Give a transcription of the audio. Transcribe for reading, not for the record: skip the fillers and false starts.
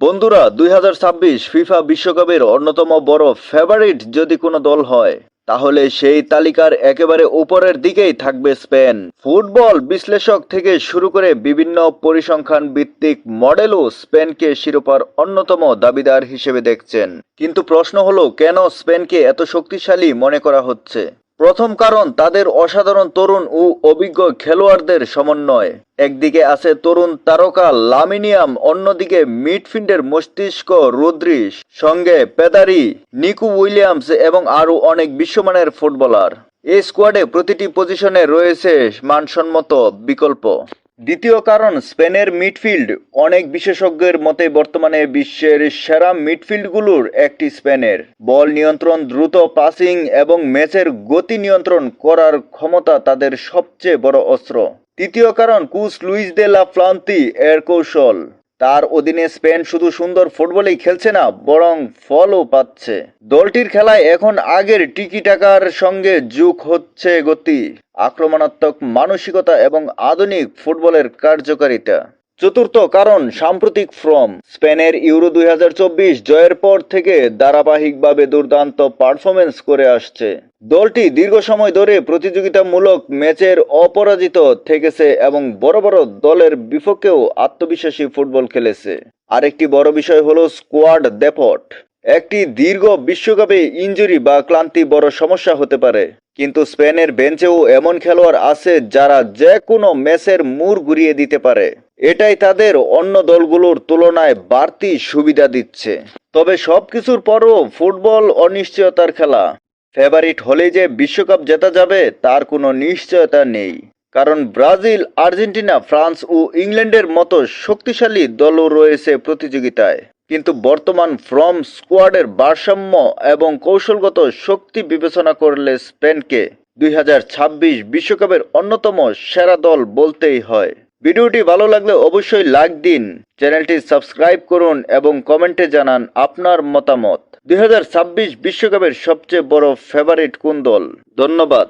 বন্ধুরা, ২০২৬ ফিফা বিশ্বকাপের অন্যতম বড় ফেভারিট যদি কোনো দল হয়, তাহলে সেই তালিকার একেবারে উপরের দিকেই থাকবে স্পেন। ফুটবল বিশ্লেষক থেকে শুরু করে বিভিন্ন পরিসংখ্যান ভিত্তিক মডেলও স্পেনকে শিরোপার অন্যতম দাবিদার হিসেবে দেখছেন। কিন্তু প্রশ্ন হলো, কেন স্পেনকে এত শক্তিশালী মনে করা হচ্ছে? প্রথম কারণ তাদের অসাধারণ তরুণ ও অভিজ্ঞ খেলোয়াড়দের সমন্বয়। একদিকে আছে তরুণ তারকা লামিনিয়াম, অন্যদিকে মিডফিল্ডের মস্তিষ্ক রদ্রিস, সঙ্গে পেদারি, নিকো উইলিয়ামস এবং আরও অনেক বিশ্বমানের ফুটবলার। এই স্কোয়াডে প্রতিটি পজিশনে রয়েছে মানসম্মত বিকল্প। দ্বিতীয় কারণ, স্পেনের মিডফিল্ড। অনেক বিশেষজ্ঞের মতে বর্তমানে বিশ্বের সেরা মিডফিল্ডগুলোর একটি স্পেনের। বল নিয়ন্ত্রণ, দ্রুত পাসিং এবং ম্যাচের গতি নিয়ন্ত্রণ করার ক্ষমতা তাদের সবচেয়ে বড় অস্ত্র। তৃতীয় কারণ, কোচ লুইস দে লা ফ্লান্তি এর কৌশল। তার অধীনে স্পেন শুধু সুন্দর ফুটবলই খেলছে না, বরং ফলও পাচ্ছে। দলটির খেলায় এখন আগের টিকি টাকার সঙ্গে যোগ হচ্ছে গতি, আক্রমণাত্মক মানসিকতা এবং আধুনিক ফুটবলের কার্যকারিতা। চতুর্থ কারণ, সাম্প্রতিক ফর্ম। স্পেনের ইউরো ২০২৪ জয়ের পর থেকে ধারাবাহিকভাবে দুর্দান্ত পারফরমেন্স করে আসছে। দলটি দীর্ঘ সময় ধরে প্রতিযোগিতামূলক ম্যাচের অপরাজিত থেকেছে এবং বড় বড় দলের বিপক্ষেও আত্মবিশ্বাসী ফুটবল খেলেছে। আরেকটি বড় বিষয় হলো স্কোয়াড ডেপথ। একটি দীর্ঘ বিশ্বকাপে ইনজুরি বা ক্লান্তি বড় সমস্যা হতে পারে, কিন্তু স্পেনের বেঞ্চেও এমন খেলোয়াড় আছে যারা যে কোনো ম্যাচের মোড় ঘুরিয়ে দিতে পারে। এটাই তাদের অন্য দলগুলোর তুলনায় বাড়তি সুবিধা দিচ্ছে। তবে সবকিছুর পরও ফুটবল অনিশ্চয়তার খেলা। ফেভারিট হলেই যে বিশ্বকাপ জেতা যাবে তার কোনো নিশ্চয়তা নেই, কারণ ব্রাজিল, আর্জেন্টিনা, ফ্রান্স ও ইংল্যান্ডের মতো শক্তিশালী দলও রয়েছে প্রতিযোগিতায়। কিন্তু বর্তমান ফর্ম, স্কোয়াডের ভারসাম্য এবং কৌশলগত শক্তি বিবেচনা করলে স্পেনকে ২০২৬ বিশ্বকাপের অন্যতম সেরা দল বলতেই হয়। ভিডিওটি ভালো লাগলে অবশ্যই লাইক দিন, চ্যানেলটি সাবস্ক্রাইব করুন এবং কমেন্টে জানান আপনার মতামত। ২০২৬ বিশ্বকাপের সবচেয়ে বড় ফেভারিট কোন দল? ধন্যবাদ।